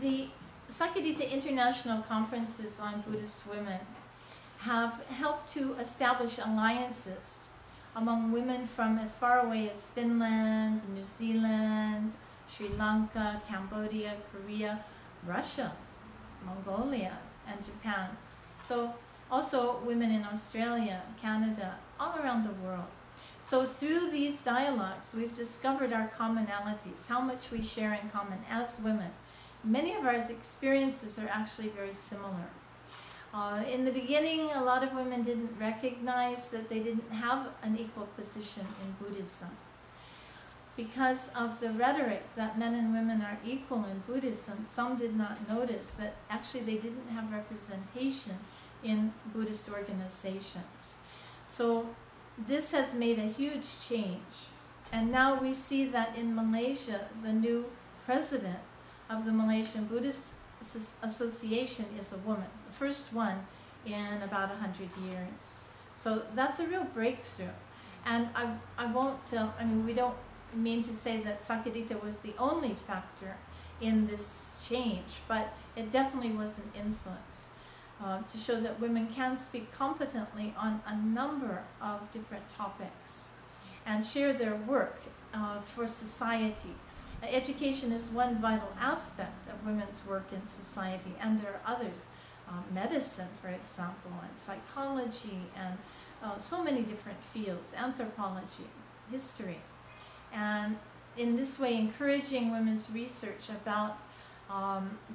The Sakadita International Conferences on Buddhist Women have helped to establish alliances among women from as far away as Finland, New Zealand, Sri Lanka, Cambodia, Korea, Russia, Mongolia, and Japan. So also women in Australia, Canada, all around the world. So through these dialogues, we've discovered our commonalities, how much we share in common as women. Many of our experiences are actually very similar. In the beginning, a lot of women didn't recognize that they didn't have an equal position in Buddhism. Because of the rhetoric that men and women are equal in Buddhism, some did not notice that actually they didn't have representation in Buddhist organizations. So this has made a huge change. And now we see that in Malaysia, the new president of the Malaysian Buddhist Association is a woman, the first one in about 100 years. So that's a real breakthrough. And I won't, we don't mean to say that Sakadita was the only factor in this change, but it definitely was an influence to show that women can speak competently on a number of different topics and share their work for society. Education is one vital aspect of women's work in society, and there are others. Medicine, for example, and psychology, and so many different fields, anthropology, history. And in this way, encouraging women's research about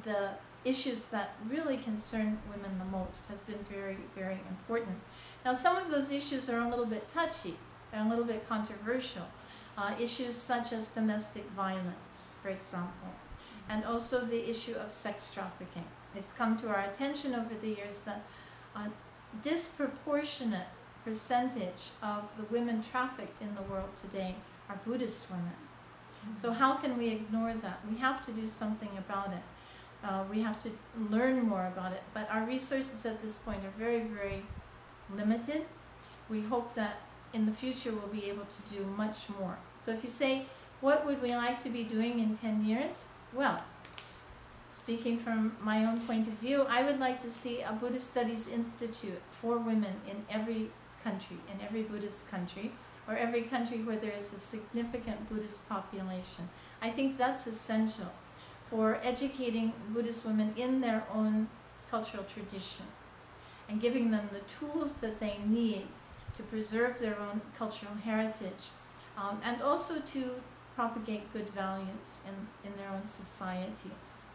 the issues that really concern women the most has been very, very important. Now, some of those issues are a little bit touchy, and a little bit controversial. Issues such as domestic violence, for example, and also the issue of sex trafficking. It's come to our attention over the years that a disproportionate percentage of the women trafficked in the world today are Buddhist women. So how can we ignore that? We have to do something about it. We have to learn more about it. But our resources at this point are very, very limited. We hope that in the future we'll be able to do much more. So if you say, what would we like to be doing in 10 years? Well, speaking from my own point of view, I would like to see a Buddhist Studies Institute for women in every country, in every Buddhist country, or every country where there is a significant Buddhist population. I think that's essential for educating Buddhist women in their own cultural tradition and giving them the tools that they need to preserve their own cultural heritage, and also to propagate good values in their own societies.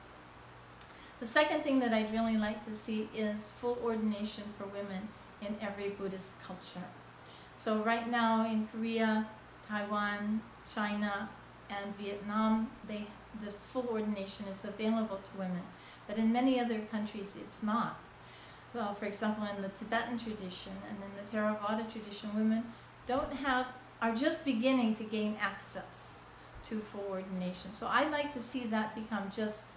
The second thing that I'd really like to see is full ordination for women in every Buddhist culture. So right now in Korea, Taiwan, China, and Vietnam, this full ordination is available to women, but in many other countries it's not. Well, for example, in the Tibetan tradition and in the Theravada tradition, women are just beginning to gain access to full ordination. So I'd like to see that become just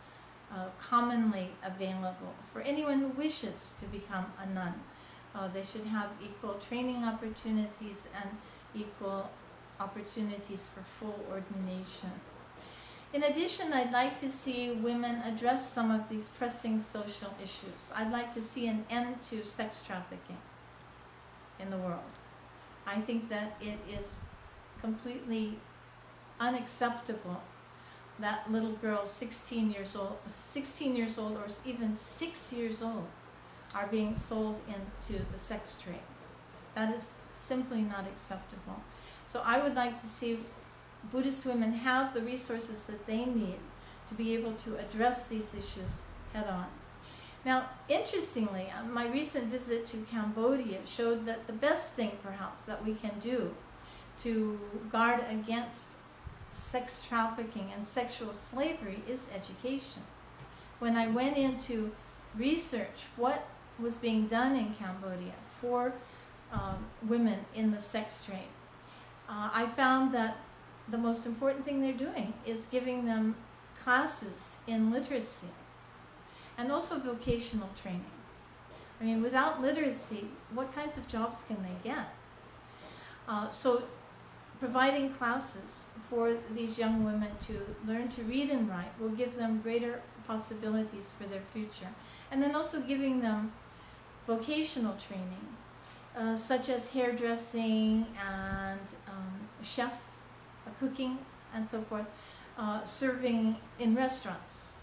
commonly available for anyone who wishes to become a nun. They should have equal training opportunities and equal opportunities for full ordination. In addition, I'd like to see women address some of these pressing social issues. I'd like to see an end to sex trafficking in the world. I think that it is completely unacceptable that little girls 16 years old or even 6 years old are being sold into the sex trade. That is simply not acceptable. So I would like to see Buddhist women have the resources that they need to be able to address these issues head on. Now, interestingly, my recent visit to Cambodia showed that the best thing, perhaps, that we can do to guard against sex trafficking and sexual slavery is education. When I went in to research what was being done in Cambodia for women in the sex trade, I found that the most important thing they're doing is giving them classes in literacy and also vocational training. I mean, without literacy, what kinds of jobs can they get? So providing classes for these young women to learn to read and write will give them greater possibilities for their future. And then also giving them vocational training, such as hairdressing and chef, cooking, and so forth, serving in restaurants,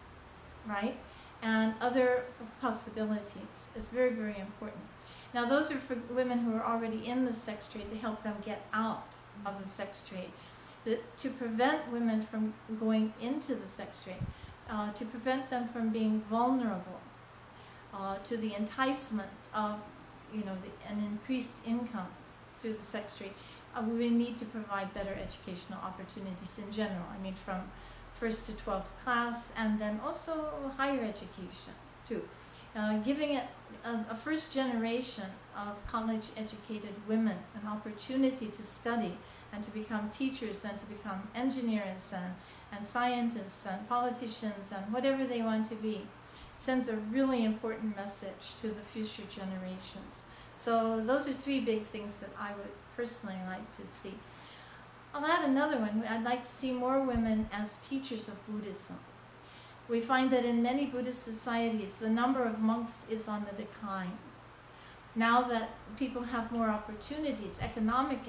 right? And other possibilities is very, very important. Now those are for women who are already in the sex trade to help them get out of the sex trade, to prevent women from going into the sex trade, to prevent them from being vulnerable to the enticements of, an increased income through the sex trade. We need to provide better educational opportunities in general. I mean, from 1st to 12th class, and then also higher education too. Giving it a first generation of college-educated women an opportunity to study and to become teachers and to become engineers and scientists and politicians and whatever they want to be sends a really important message to the future generations. So those are three big things that I would personally like to see. I'll add another one. I'd like to see more women as teachers of Buddhism. We find that in many Buddhist societies, the number of monks is on the decline. Now that people have more opportunities, economic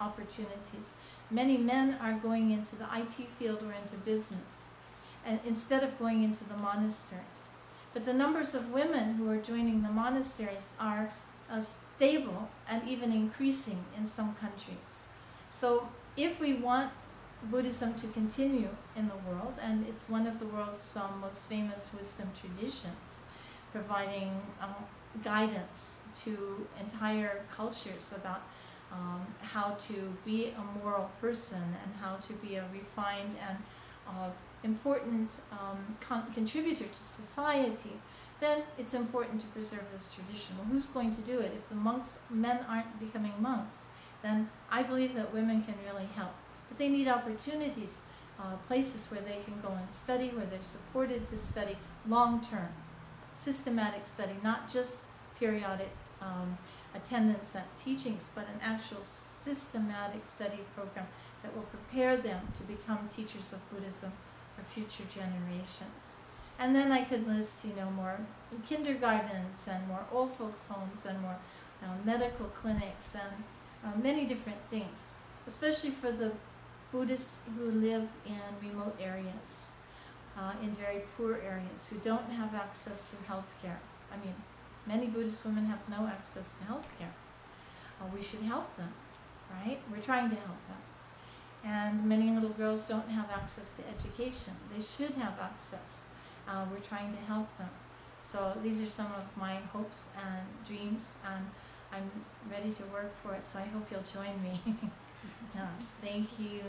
opportunities, many men are going into the IT field or into business, and instead of going into the monasteries. But the numbers of women who are joining the monasteries are stable and even increasing in some countries. So if we want Buddhism to continue in the world, and it's one of the world's most famous wisdom traditions, providing guidance to entire cultures about how to be a moral person and how to be a refined and important contributor to society, then it's important to preserve this tradition. Well, who's going to do it? If the men aren't becoming monks, then I believe that women can really help. But they need opportunities, places where they can go and study, where they're supported to study long-term, systematic study, not just periodic attendance at teachings, but an actual systematic study program that will prepare them to become teachers of Buddhism for future generations. And then I could list, more kindergartens and more old folks' homes and more medical clinics and many different things, especially for the Buddhists who live in remote areas, in very poor areas, who don't have access to health care. I mean, many Buddhist women have no access to health care. We should help them, right? We're trying to help them. And many little girls don't have access to education. They should have access. We're trying to help them. So these are some of my hopes and dreams, and I'm ready to work for it, so I hope you'll join me. Thank you.